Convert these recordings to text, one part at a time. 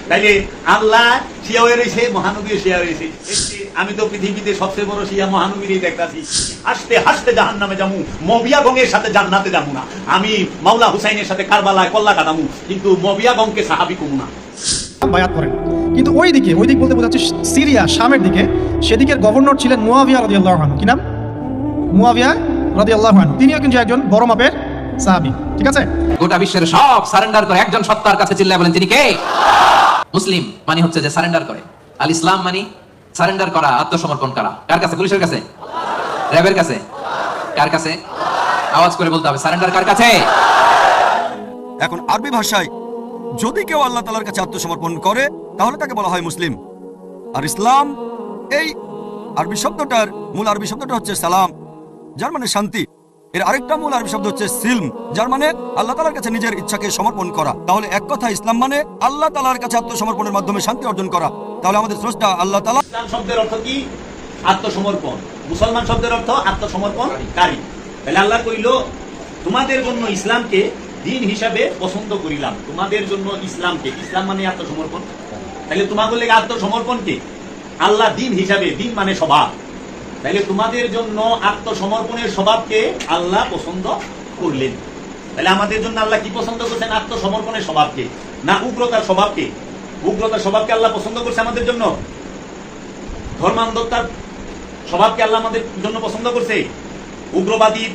তাইলে আল্লাহ শিয়া হয়ে রয়েছে, মহানবী শিয়া রয়েছে। আমি তো পৃথিবীতে সবচেয়ে বড় শিয়া মহানবীরই দেখতাছি। হাসতে হাসতে জাহান্নামে যামু, মবিয়া গঙ্গের সাথে জান্নাতে যাবো না। আমি মাওলা হুসাইনের সাথে কারবালায় কল্লা কাটামু, কিন্তু মবিয়া গঙ্গকে সাহাবি কমু না। বায়াত করেন, কিন্তু ওই দিক বলতে বোঝাচ্ছে সিরিয়া, শামের দিকে, সেদিকের গভর্নর ছিলেন মুয়াবিয়া রাদিয়াল্লাহু আনহু। কি নাম? মুয়াবিয়া রাদিয়াল্লাহু আনহু। তিনিও কিন্তু একজন বড় মাপের সাহাবী। ঠিক আছে? গোটা বিশ্বের সব সারেন্ডার করে একজন সত্তার কাছে চিল্লায় বলেন তিনি কে? মুসলিম মানে হচ্ছে যে সারেন্ডার করে। আল ইসলাম মানে সারেন্ডার করা, আত্মসমর্পণ করা। কার কাছে? পুলিশের কাছে? র্যাবের কাছে? কার কাছে? আওয়াজ করে বলতে হবে, সারেন্ডার কার কাছে? এখন আরবি ভাষায় যদি কেউ আল্লাহ তাআলার কাছে আত্মসমর্পণ করে তাহলে তাকে বলা হয় মুসলিম। আর ইসলাম, এই আরবি শব্দটার মূল আরবি শব্দটা হচ্ছে সালাম, যার মানে শান্তি। এর আরেকটা মূল আরবি শব্দ হচ্ছে সিলম, যার মানে আল্লাহ তাআলার কাছে নিজের ইচ্ছাকে সমর্পণ করা। তাহলে এক কথা ইসলাম মানে আল্লাহ তাআলার কাছে আত্মসমর্পণের মাধ্যমে শান্তি অর্জন করা। তাহলে আমাদের স্রষ্টা আল্লাহ তাআলা। ইসলাম শব্দের অর্থ কি? আত্মসমর্পণ। মুসলমান শব্দের অর্থ আত্মসমর্পণকারী। তাহলে আল্লাহ কইল, তোমাদের জন্য ইসলামকে দিন হিসাবে পছন্দ করিলাম। তোমাদের জন্য ইসলামকে, ইসলাম মানে আত্মসমর্পণ। তাহলে তোমাদের লেগে আত্মসমর্পণকে আল্লাহ দিন হিসাবে, দিন মানে স্বভাব, তাহলে তোমাদের জন্য আত্মসমর্পণের স্বভাবকে আল্লাহ পছন্দ করলেন। তাহলে আমাদের জন্য আল্লাহ কি পছন্দ করছেন? আত্মসমর্পণের স্বভাবকে, না উগ্রতার স্বভাবকে? উগ্রতার স্বভাবকে আল্লাহ পছন্দ করছে আমাদের জন্য? ধর্মান্ধতার স্বভাবকে আল্লাহ আমাদের জন্য পছন্দ করছে? উগ্রবাদীর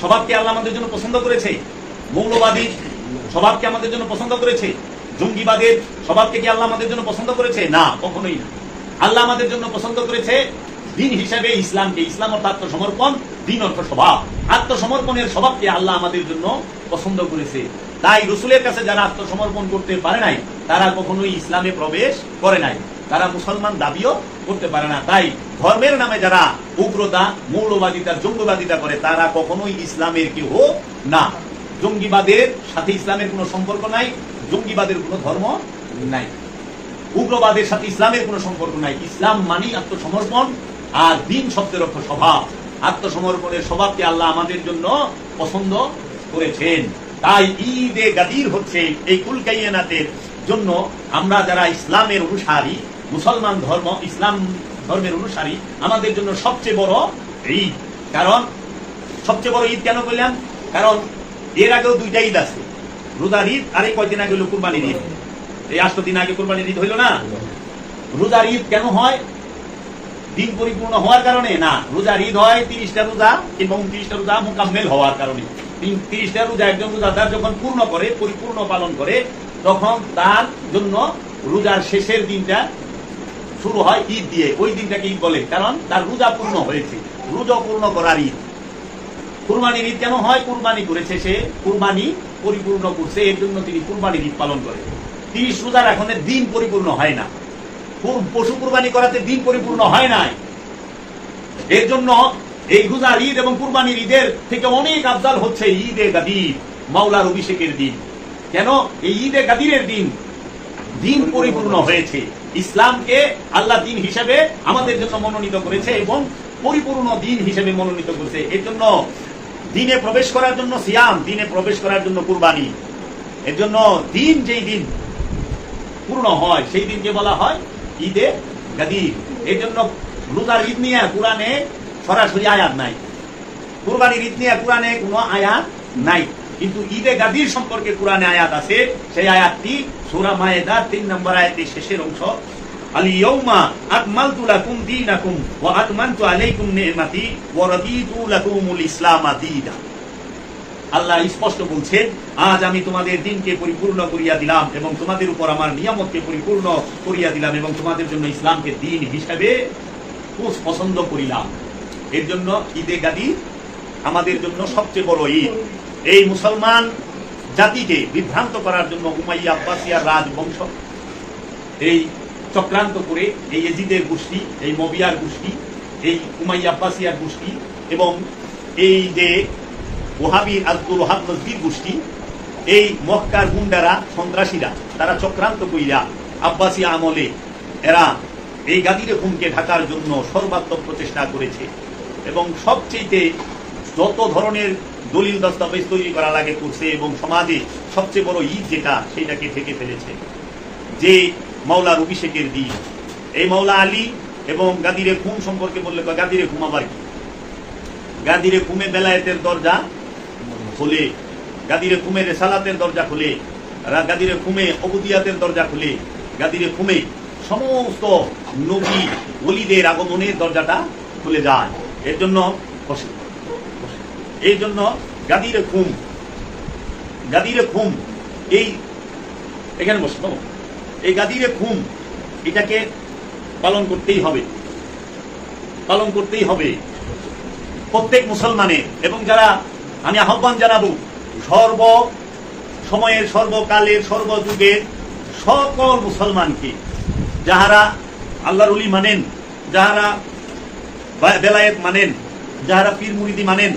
স্বভাবকে আল্লাহ আমাদের জন্য পছন্দ করেছে? মৌলবাদীর স্বভাবকে আমাদের জন্য পছন্দ করেছে? জঙ্গিবাদের স্বভাবকে কি আল্লাহ আমাদের জন্য পছন্দ করেছে? না, কখনোই না। আল্লাহ আমাদের জন্য পছন্দ করেছে দিন হিসাবে ইসলামকে। ইসলাম অর্থ আত্মসমর্পণ, দিন অর্থ স্বভাব। আত্মসমর্পণের স্বভাবকে আল্লাহ আমাদের জন্য পছন্দ করেছে। তাই রসুলের কাছে যারা আত্মসমর্পণ করতে পারে নাই, তারা কখনোই ইসলামে প্রবেশ করে নাই, তারা মুসলমান দাবিও করতে পারে না। তাই ধর্মের নামে যারা উগ্রতা, মৌলবাদিতা, জঙ্গিবাদিতা করে, তারা কখনোই ইসলামের কেউ না। জঙ্গিবাদের সাথে ইসলামের কোনো সম্পর্ক নাই, জঙ্গিবাদের কোনো ধর্ম নাই, উগ্রবাদের সাথে ইসলামের কোনো সম্পর্ক নাই। ইসলাম মানেই আত্মসমর্পণ, আর দিন শব্দের অর্থ স্বভাব। আত্মসমর্পণের স্বভাবকে আল্লাহ আমাদের জন্য পছন্দ করেছেন। তাই ঈদে গাদির হচ্ছে এই কুল কায়নাতের জন্য আমরা যারা ইসলামের অনুসারী, মুসলমান ধর্ম, ইসলাম ধর্মের অনুসারী, আমাদের জন্য সবচেয়ে বড় ঈদ। কারণ সবচেয়ে বড় ঈদ কেন বললাম? কারণ এর আগেও দুইটা ঈদ আছে, রোজার ঈদ আর এই কয়েকদিন আগে হলো কুরবানির ঈদ। এই 8 দিন আগে কুরবানির ঈদ হইল না? রোজার ঈদ কেন হয়? দিন পরিপূর্ণ হওয়ার কারণে না। রোজার ঈদ হয় 30টা রোজা কিংবা 29টা রোজা মোকাম্মেল হওয়ার কারণে। 30টা রোজা একজন রোজাদার যখন পূর্ণ করে, পরিপূর্ণ পালন করে, তখন তার জন্য রোজার শেষের দিনটা শুরু হয় ঈদ দিয়ে। ওই দিনটাকে ঈদ বলে, কারণ তার রোজা পূর্ণ হয়েছে। রোজা পূর্ণ করার ঈদ। কুরবানির ঈদ কেন হয়? কুরবানি করেছে সে, কুরবানি পরিপূর্ণ করছে, এর জন্য তিনি কুরবানির ঈদ পালন করে। 30 রোজা রাখনের দিন পরিপূর্ণ হয় না, পশু কুরবানি করাতে দিন পরিপূর্ণ হয় নাই। এর জন্য এই রোজার ঈদ এবং কুরবানির ঈদের থেকে অনেক আফজাল হচ্ছে ঈদে গাদির, মাওলার অভিষেকের দিন। কেন? এই ঈদে গাদিরের দিন দিন পরিপূর্ণ হয়েছে। ইসলামকে আল্লাহ দিন হিসেবে আমাদের জন্য মনোনীত করেছে এবং পরিপূর্ণ দিন হিসেবে মনোনীত করেছে। এর জন্য দিনে প্রবেশ করার জন্য সিয়াম, দিনে প্রবেশ করার জন্য কুরবানি। এর জন্য দিন যেই দিন পূর্ণ হয় সেই দিনকে বলা হয় ঈদে গাদির। এর জন্য রোজার ঈদ নিয়ে কুরআনে সরাসরি আয়াত নাই, কুরবানির ঈদ নিয়ে কুরআনে কোনো আয়াত নাই, কিন্তু ঈদে গাদির সম্পর্কে কুরআনে আয়াত আছে। সেই আয়াতটি সূরা মায়েদার 3 নম্বর আয়াতের শেষের অংশ, আল-ইয়াউমা আকমালতু লাকুম দীনাকুম ওয়া আতমামতু আলাইকুম নি'মাতি ওয়া রাদিতু লাকুমুল ইসলাম দীনা। আল্লাহ স্পষ্ট বলছেন, আজ আমি তোমাদের দিনকে পরিপূর্ণ করিয়া দিলাম এবং তোমাদের উপর আমার নিয়ামতকে পরিপূর্ণ করিয়া দিলাম এবং তোমাদের জন্য ইসলামকে দিন হিসেবে পছন্দ করিলাম। এর জন্য ঈদে গাদির আমাদের জন্য সবচেয়ে বড় ঈদ। এই মুসলমান জাতিকে বিভ্রান্ত করার জন্য উমাইয়া আব্বাসিয়ার রাজবংশ এই চক্রান্ত করে, এই এজিদের গোষ্ঠী, এই মবিয়ার গোষ্ঠী, এই উমাইয়া আব্বাসিয়ার গোষ্ঠী এবং এই যে ওহাবি আব্দুল ওহাব নজদির গোষ্ঠী, এই মক্কার গুন্ডারা, সন্ত্রাসীরা, তারা চক্রান্ত কইরা আব্বাসিয়া আমলে এরা এই গাদিরে খুনকে ঢাকার জন্য সর্বাত্মক প্রচেষ্টা করেছে এবং সবচেয়ে যত ধরনের দলিল দস্তাবেজ তৈরি করা লাগে করছে এবং সমাজে সবচেয়ে বড় ঈদ যেটা, সেটাকে ঢেকে ফেলেছে। যে মাওলার অভিষেকের দিন। এই মাওলা আলী এবং গাদিরে খুম সম্পর্কে বললে গাদিরে খুম আবার কি? গাদিরে খুমে বেলায়েতের দরজা খুলে, গাদিরে খুমে রেসালাতের দরজা খুলে, গাদিরে খুমে অবুদিয়াতের দরজা খুলে, গাদিরে খুমে সমস্ত নবী ওলিদের আগমনের দরজাটা খুলে যায়। এর জন্য এই জন্য গাদিরে খুম, গাদিরে খুম এই এখানে বসে এই গাদিরে খুম এটাকে পালন করতেই হবে, পালন করতেই হবে প্রত্যেক মুসলমানের। এবং যারা আমি আহ্বান জানাবো সর্ব সময়ের, সর্বকালের, সর্বযুগের সকল মুসলমানকে, যাহারা আল্লাহর ওলি মানেন, যাহারা বেলায়েত মানেন, যাহারা পীর মুরিদি মানেন,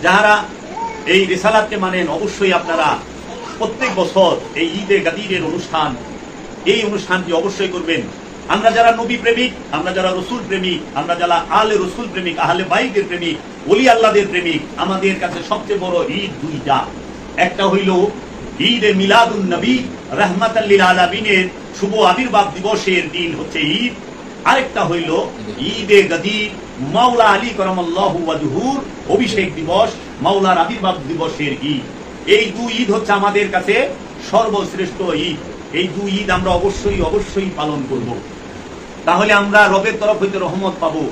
যাহারা এই রিসালাতকে মানেন, অবশ্যই আপনারা প্রত্যেক বছর এই ঈদে গাদিরের অনুষ্ঠান, এই অনুষ্ঠানটি অবশ্যই করবেন। আমরা যারা নবী প্রেমিক, আমরা যারা রসুল প্রেমিক, আমরা যারা আলে রসুল প্রেমিক, আহলে বাইতের প্রেমিক, ওলি আল্লাহদের প্রেমিক, আমাদের কাছে সবচেয়ে বড় ঈদ দুইটা। একটা হইল ঈদে মিলাদুন নবী রাহমাতাল লিল আলামিনের শুভ আবির্ভাব দিবসের দিন হচ্ছে ঈদ। আরেকটা হইল ঈদে গাদির মাওলা আলী কারামাল্লাহু ওয়াজহুর অভিষেক দিবস, মাওলার আবির্ভাব দিবসের ঈদ। এই দুই ঈদ হচ্ছে আমাদের কাছে সর্বশ্রেষ্ঠ ঈদ। এই দুই ঈদ আমরা অবশ্যই অবশ্যই পালন করব, তাহলে আমরা রবের তরফ হইতে রহমত পাবো।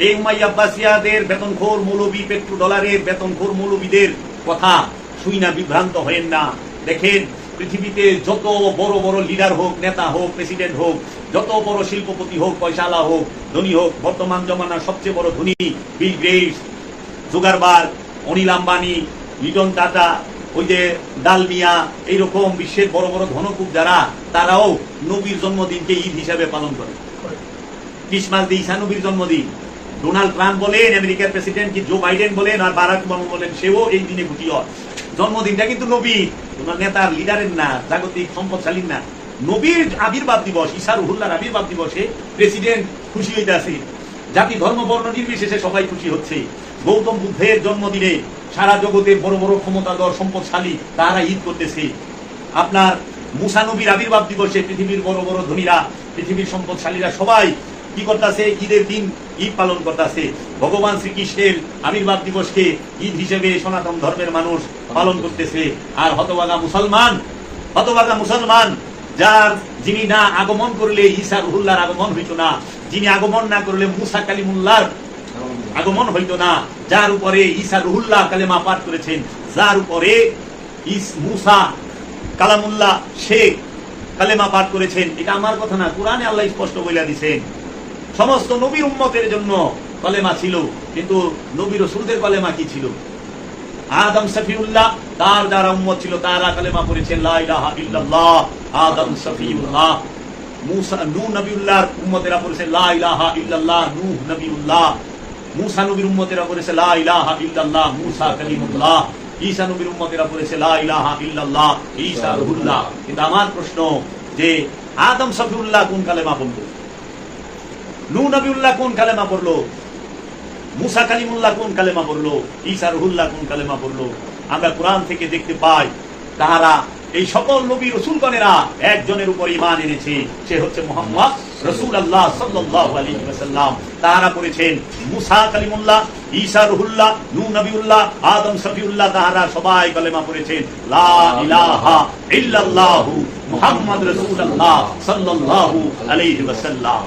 এই উমাইয়া আব্বাসিয়াদের বেতনখোর মৌলবী, পেট্রো ডলারের বেতনখোর মৌলবীদের কথা শুই না বিভ্রান্ত হয়েন না। দেখেন পৃথিবীতে যত বড় বড় লিডার হোক, নেতা হোক, প্রেসিডেন্ট হোক, যত বড় শিল্পপতি হোক, পয়সাওয়ালা হোক, ধনী হোক, বর্তমান জমানার সবচেয়ে বড় ধনী Bill Gates, Zuckerberg, Anil Ambani, Ratan Tata, ওই যে ডালমিয়া, এইরকম বিশ্বের বড় বড় ধনকুব যারা, তারাও নবীর জন্মদিনকে ঈদ হিসাবে পালন করে। ক্রিসমাস দিয়ে ঈসা নবীর জন্মদিন। ডোনাল্ড ট্রাম্প বলেন, আমেরিকার প্রেসিডেন্ট কি জো বাইডেন বলেন, আর বারাক ওবামা বলেন, সেও এই দিনে খুশি হয়। জন্মদিনটা কিন্তু নবীর, তোমার নেতার, লিডারের না, জাগতিক সম্পদশালীর না। নবীর আবির্ভাব দিবস, ঈসা রুহুল্লাহর আবির্ভাব দিবসে প্রেসিডেন্ট খুশি হইতে আছে, জাতি ধর্ম বর্ণ নির্বিশেষে সবাই খুশি হচ্ছে। গৌতম বুদ্ধের জন্মদিনে সারা জগতের বড় বড় ক্ষমতাধর সম্পদশালী তারা ঈদ করতেছে। আপনার মুসা নবীর আবির্ভাব দিবসে পৃথিবীর বড় বড় ধনীরা, পৃথিবীর সম্পদশালীরা সবাই কি করতেছে? ঈদের দিন ঈদ পালন করতেছে। ভগবান শ্রীকৃষ্ণের আবির্ভাব দিবসকে ঈদ হিসেবে সনাতন ধর্মের মানুষ পালন করতেছে। আর হতভাগা মুসলমান, হতভাগা মুসলমান, যিনি না আগমন করলে ঈসা রুহুল্লাহর আগমন হইতো না, যিনি আগমন না করলে মুসা কালিমুল্লাহর আগমন হইতো না, যার উপরে ঈসা রুহুল্লাহ কালেমা পাঠ করেছেন, যার উপরে মুসা কালামুল্লাহ শেখ কালেমা পাঠ করেছেন, এটা আমার কথা না, কোরআনে আল্লাহ স্পষ্ট বলে দিয়েছেন। সমস্ত নবীর উম্মতের জন্য কলেমা ছিল, কিন্তু নবী রাসূলদের কলেমা কি ছিল? আদম সফিউল্লাহ তার যারা উম্মত ছিল তারা কলেমা পড়েছেন লা ইলাহা ইল্লাল্লাহ, আদম সফিউল্লাহ। মুসা নূহ নবিউল্লাহর উম্মতেরা পড়েছে লা ইলাহা ইল্লাল্লাহ, নূহ নবিউল্লাহ। মুসা নবীর উম্মতেরা পড়েছে লা ইলাহা ইল্লাল্লাহ, মুসা কালিমুল্লাহ। ঈসা নবীর উম্মতেরা পড়েছে লা ইলাহা ইল্লাল্লাহ, ঈসা রুহুল্লাহ। কিন্তু আমার প্রশ্ন যে আদম সফিউল্লাহ কোন কালেমা পড়লো? নূহ নবিউল্লাহ কোন কালেমা পড়লো? মুসা কালিমুল্লাহ কোন কালেমা পড়লো? ঈসা রুহুল্লাহ কোন কালেমা পড়লো? আমরা কোরআন থেকে দেখতে পাই তাহারা এই সকল নবী রাসূলগণেরা একজনের উপর ঈমান এনেছে, সে হচ্ছে মুহাম্মদ রাসূলুল্লাহ সাল্লাল্লাহু আলাইহি ওয়াসাল্লাম। তাহারা পড়েছেন মুসা কালিমুল্লাহ, ঈসা রুহুল্লাহ, নূহ নবিউল্লাহ, আদম সফিউল্লাহ, তাহারা সবাই কালেমা পড়েছেন লা ইলাহা ইল্লাল্লাহ মুহাম্মদ রাসূলুল্লাহ সাল্লাল্লাহু আলাইহি ওয়াসাল্লাম।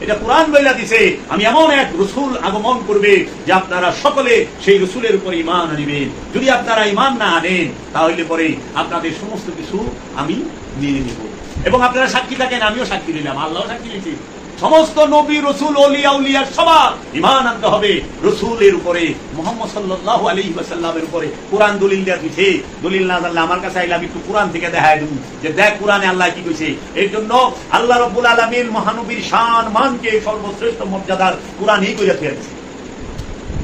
এটা কোরআন বইলা দিছে আমি এমন এক রাসূল আগমন করবে যে আপনারা সকলে সেই রাসূলের উপর ঈমান আনবেন। যদি আপনারা ঈমান না আনেন তাহলে পরে আপনাদের সমস্ত কিছু আমি মেনে নেব। এবং আপনারা সাক্ষী থাকেন, আমিও সাক্ষী দিলাম, আল্লাহও সাক্ষী দিয়েছে। সমস্ত নবী রাসূল ওলিয়া উলিয়া সবার ঈমান আনতে হবে রাসূলের উপরে, মুহাম্মদ সাল্লাল্লাহু আলাইহি ওয়াসাল্লামের উপরে। কোরআন দলিল দেয়া দিছে, দলিল না জানলে আমার কাছে আইলে আমি একটু কোরআন থেকে দেখায় দেব যে দেখ কোরআনে আল্লাহ কি কইছে। এর জন্য আল্লাহ রাব্বুল আলামিন মহানবীর শান মানকে সর্বশ্রেষ্ঠ মর্যাদার কোরআনই কইরা দিয়েছে।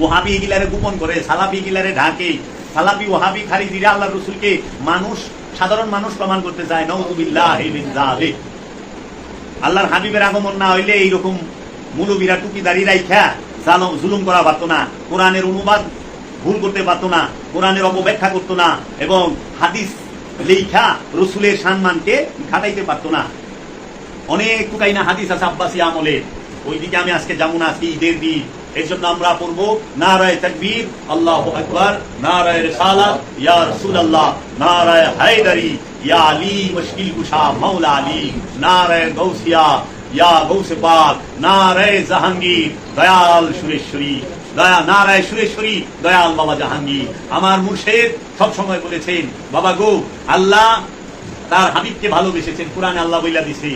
ওয়াহাবি গিলারে গোপন করে, সালাফি গিলারে ঢাকে। সালাফি ওয়াহাবি খারিজিরা আল্লাহর রাসূলকে মানুষ, সাধারণ মানুষ প্রমাণ করতে চায়। নাউযুবিল্লাহি মিন যালিক। আল্লাহর হাবিবের আগমন না হইলে এইরকম মুলুবিরা টুপি দাঁড়িয়ে রাইখা জুলুম করা পারতো না, কোরআনের অনুবাদ ভুল করতে পারতো না, কোরআনের অপব্যাখ্যা করতো না, এবং হাদিস লেখা রসুলের সম্মানকে ঘাটাইতে পারতো না। অনেক টুকাইনা হাদিস আছে আব্বাসী আমলে, ওইদিকে আমি আজকে যাবো না, আজকে ঈদের দিন। এই জন্য আমরা পড়বো নারায়ে তাকবীর, আল্লাহু আকবার, নারায়ে রিসালাত, ইয়া রাসূলুল্লাহ, নারায়ে হায়দারি, ইয়া আলী মুশকিল কুশা মাওলা আলী, নারায়ে গাউসিয়া, ইয়া গৌসে পাক, নারায়ে জাহাঙ্গীর, দয়াল সুরেশ্বরী, নারায়ে সুরেশ্বরী, দয়াল বাবা জাহাঙ্গীর। আমার মুর্শিদ সব সময় বলেছেন, বাবা গো, আল্লাহ তার হাবিবকে ভালোবেসেছেন। কোরআনে আল্লাহ বইলা দিছে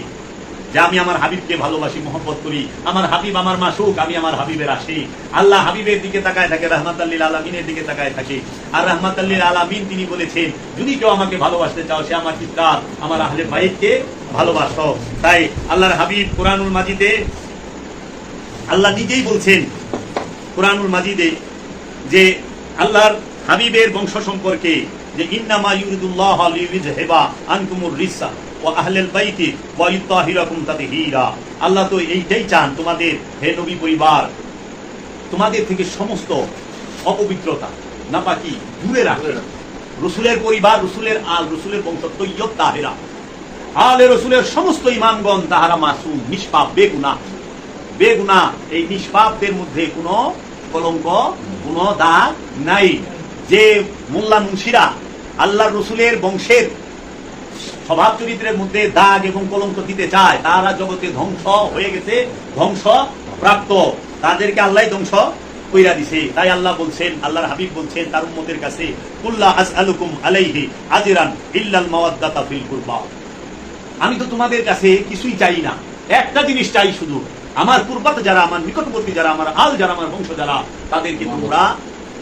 যে আমি আমার হাবিবকে ভালোবাসি, মহব্বত করি। আমার হাবিব আমার মাসুক, আমি আমার হাবিবের আশিক। আল্লাহ হাবিবের দিকে তাকায় থাকে, রাহমাতাল লিল আলামিনের দিকে তাকায় থাকে। আর রাহমাতাল লিল আলামিন তিনি বলেছেন, যদি কেউ আমাকে ভালোবাসতে চাও, সে আমার কিতাব, আমার আহলে বাইতকে ভালোবাসো। তাই আল্লাহর হাবিব কুরআনুল মাজিদে আল্লাহ নিজেই বলছেন, কুরআনুল মাজিদে, যে আল্লাহর হাবিবের বংশ সম্পর্কে, যে ইন্নামা ইউরিদুল্লাহু লিইয়ুযহিবা আনকুমুর রিসা ওয়া আহলাল বাইতি ওয়া ইউতাহিরাকুম তাতহীরা। আল্লাহ তো এইটাই চান, তোমাদের হে নবী পরিবার, তোমাদের থেকে সমস্ত অপবিত্রতা, নাপাকি দূরে রাখে। রাসূলের পরিবার, রাসূলের আল, রাসূলের বংশ তৈয়ব তাহেরা, আলে রাসূলের সমস্ত ইমামগণ তাহারা মাসুম, নিষ্পাপ, বেগুনাহ। বেগুনাহ, এই নিষ্পাপদের মধ্যে কোনো কলঙ্ক, কোনো দাগ নাই। যে মোল্লা মুন্সিরা আল্লাহর রাসূলের বংশের স্বভাব চরিত্রের মধ্যে দাগ এবং কলঙ্ক দিতে চায়, তারা জগতে ধ্বংস হয়ে গেছে, ধ্বংস প্রাপ্ত, তাদেরকে আল্লাহ ধ্বংস কইরা দিছে। তাই আল্লাহ বলছেন, আল্লাহর হাবিব বলছেন তার উম্মতের কাছে, কুল্লা আসআলুকুম আলাইহি আজরান ইল্লাল মাওয়াদ্দাতা ফিল কুরবা। আমি তো তোমাদের কাছে কিছুই চাই না, একটা জিনিস চাই শুধু, আমার কুরবাত যারা, আমার নিকটবর্তী যারা, আমার আল যারা, আমার বংশ যারা, তাদেরকে তোমরা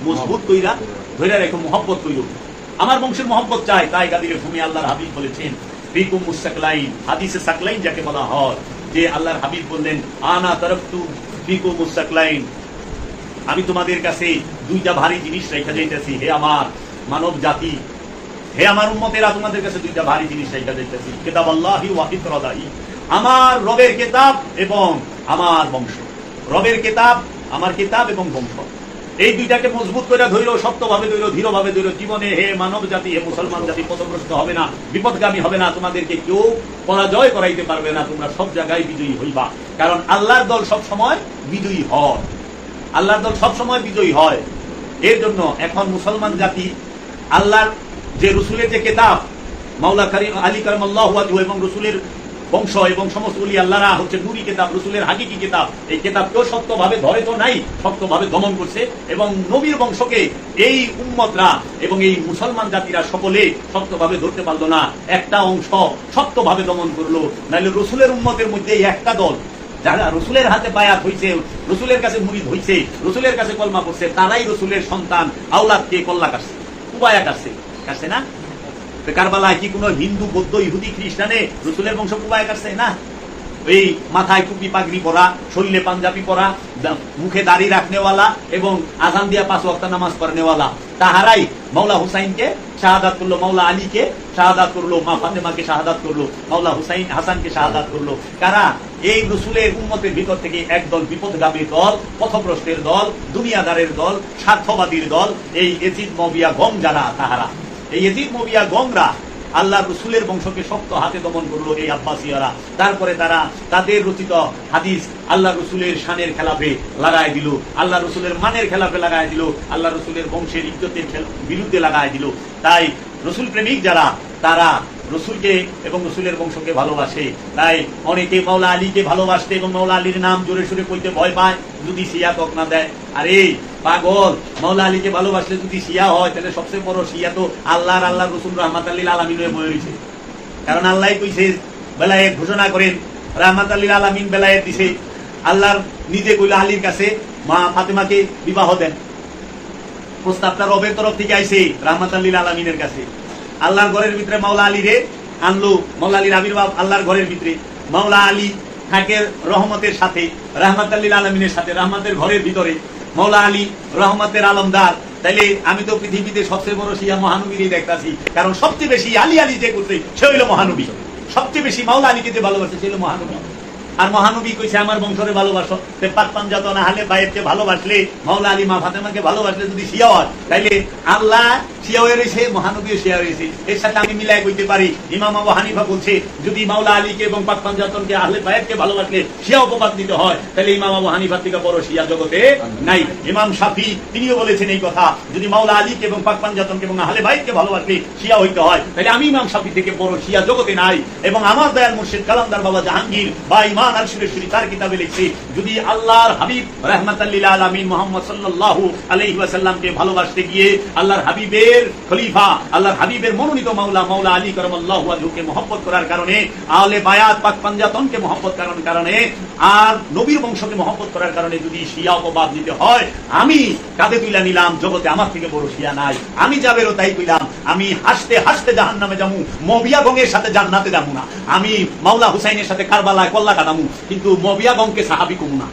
মজবুত কইরা ধরে রেখো, মহব্বত কইরো। আমার বংশের মহব্বত চাই। তাই গাদিরে ভূমি আল্লাহর হাবিব বলেছেন, ফিকুম মুসাকলাইন, হাদিসে সাকলাইন যাকে বলা হয়, যে আল্লাহর হাবিব বললেন, আনা তারাকতু ফিকুম মুসাকলাইন, আমি তোমাদের কাছে দুইটা ভারী জিনিস রেখে যাইতেছি, হে আমার মানব জাতি, হে আমার উম্মতেরা, তোমাদের কাছে দুইটা ভারী জিনিস রেখে যাইতেছি, কিতাবাল্লাহি ওয়া ইতরাদাই, আমার রবের কিতাব এবং আমার বংশ। রবের কিতাব, আমার কিতাব এবং বংশ, এই দুইটাকে মজবুত করে ধরো, শক্তভাবে ধরো, দৃঢ়ভাবে ধরো। জীবনে হে মানব জাতি, হে মুসলমান জাতি পথভ্রষ্ট হবে না, বিপদগামী হবে না, তোমাদেরকে কেউ পরাজয় করাইতে পারবে না, তোমরা সব জায়গায় বিজয়ী হইবা। কারণ আল্লাহর দল সব সময় বিজয়ী হয়, আল্লাহর দল সব সময় বিজয়ী হয়। এর জন্য এখন মুসলমান জাতি আল্লাহর যে রাসূলের যে কিতাব, মাওলা কারীম আলী কারামাল্লাহু ওয়াজহু, এবং রাসূলের বংশ এবং সমস্ত ওলি আল্লাহরা হচ্ছে নূরি কিতাব, রাসূলের হাকিকি কিতাব, এই কিতাবকেও শক্তভাবে ধরে তো নাই, শক্তভাবে দমন করছে। এবং নবীর বংশকে এই উম্মতরা এবং এই মুসলমান জাতিরা সকলে শক্তভাবে ধরতে পারলো না, একটা অংশ শক্তভাবে দমন করলো। নাইলে রাসূলের উম্মতের মধ্যে একটা দল যারা রাসূলের হাতে বায়াত হইছে, রাসূলের কাছে মুরিদ হইছে, রাসূলের কাছে কলমা পড়ছে, তারাই রাসূলের সন্তান আওলাদকে কল্লা কাটছে, কুবায়া কাটছে, কাটছে না? কারবালায় কি কোনো হিন্দু, বৌদ্ধ, ইহুদি, খ্রিস্টানে রাসূলের বংশ কুবায়া কাটছে না? এই মাথায় টুপি পাগড়ি পরা, শরীরে পাঞ্জাবি পরা, মুখে দাড়ি রাখনেওয়ালা এবং আজান দিয়া 5 ওয়াক্ত নামাজ পড়নেওয়ালা, তাহারাই মাওলা হুসাইনকে শাহাদাত করলো, মাওলা আলীকে শাহাদাত করলো, মা ফাতেমাকে শাহাদাত করলো, মাওলা হুসাইন হাসানকে শাহাদাত করলো। কারা? এই রাসূলের উম্মতের ভিতর থেকে একদল বিপদগামী দল, পথভ্রষ্টের দল, দুনিয়াদারের দল, স্বার্থবাদীর দল, এই ইয়াজিদ মুআবিয়া গম যারা, তাহারা এই ইয়াজিদ মুআবিয়া গমরা আল্লাহ রাসূলের বংশকে শক্ত হাতে দমন করলো, এই আব্বাসিয়ারা। তারপরে তারা তাদের রচিত হাদিস আল্লাহ রাসূলের শানের খেলাফে লাগায় দিল, আল্লাহ রাসূলের মানের খেলাফে লাগায় দিল, আল্লাহ রাসূলের বংশের ইজ্জতের বিরুদ্ধে লাগায় দিল। তাই রাসূল প্রেমিক যারা, তারা রাসূলকে এবং রাসূলের বংশকে ভালোবাসে। তাই অনেকে মাওলা আলীকে ভালোবাসতে এবং মাওলা আলীর নাম জোরে সোরে কইতে ভয় পায়, যদি শিয়া তক না দেয়। আরে পাগল, মাওলা আলীকে ভালোবাসলে যদি শিয়া হয়, তাহলে সবচেয়ে বড় শিয়া তো আল্লাহর রাসূল রাহমাতুল লিল আলামিন হয়ে মরেছে। কারণ আল্লাহ কইছে, বেলায়েত ঘোষণা করেন, রাহমাতুল লিল আলামিন বেলায়েত দিছে। আল্লাহর নিজে কইল আলীর কাছে মা ফাতেমাকে বিবাহ দেন, প্রস্তাবটা রবের তরফ থেকে আইছে রাহমাতুল লিল আলামিনের কাছে। আল্লাহর ঘরের ভিতরে মাওলা আলী রে আনলো, মাওলা আলীর আবির্ভাব আল্লাহর ঘরের ভিতরে। মাওলা আলী থাকে রহমতের সাথে, রাহমাতুল লিল আলামিনের সাথে, রহমতের ঘরের ভিতরে। মাওলা আলী রহমতের আলমদার। তাইলে আমি তো পৃথিবীতে সবচেয়ে বড় শিয়া মহানবীরই দেখতাছি, কারণ সবচেয়ে বেশি আলী আলী যে করছে সে হইল মহানবী, সবচেয়ে বেশি মাওলা আলীকে যে ভালোবাসে সে হইল মহানবী। আর মহানবী কইছে আমার বংশরে ভালোবাসো, তে পাক পাঞ্জাতন আহলে বাইতকে ভালোবাসলে, মাওলা আলী মা ফাতেমাকে ভালোবাসলে যদি শিয়া হয়, তাইলে আল্লাহ শিয়া হয়ে রয়েছে, মহানবীও শিয়া হয়েছে। এর সাথে আমি মিলাই কইতে পারি, ইমাম আবু হানিফা বলছে যদি মাওলা আলীকে এবং পাক পাঞ্জাতনকে আহলে বাইতকে ভালোবাসলে শিয়া উপবাদ দিতে হয়, তাহলে ইমাম আবু হানিফার থেকে বড় শিয়া জগতে নাই। ইমাম শাফি তিনিও বলেছেন এই কথা, যদি মাওলা আলীকে এবং পাক পাঞ্জাতনকে এবং আহলে বাইতকে ভালোবাসলে শিয়া হইতে হয়, তাহলে আমি ইমাম শাফি থেকে বড় শিয়া জগতে নাই। এবং আমার দয়াল মুর্শিদ কালান্দার বাবা জাহাঙ্গীর বা ইমান আল সুরেশ্বরী তার কিতাবে লিখছে, যদি আল্লাহর হাবিব রাহমাতাল লিল আলামিন মুহাম্মদ সাল্লাল্লাহু আলাইহি ওয়াসাল্লামকে ভালোবাসতে গিয়ে আল্লাহর হাবিবের খলিফা, আল্লাহর হাবিবের মনোনীত মাওলা মাওলা আলী কারামাল্লাহু ওয়াজহুকে মহব্বত করার কারণে, আহলে বায়াত পাক পাঞ্জাতনকে মহব্বত করার কারণে, আর নবীর বংশকে মহব্বত করার কারণে যদি শিয়া অপবাদ দিতে হয়, আমি কাঁধে তুলে নিলাম, জগতে আমার থেকে বড় শিয়া নাই। আমি যাবেরও তাই কইলাম, আমি হাসতে হাসতে জাহান্নামে যামু, মবিয়া গঙ্গের সাথে জান্নাতে যাবো না। আমি মাওলা হুসাইনের সাথে কারবালায় কল্লা কাটামু, কিন্তু মবিয়া গঙ্গকে সাহাবি কমু না।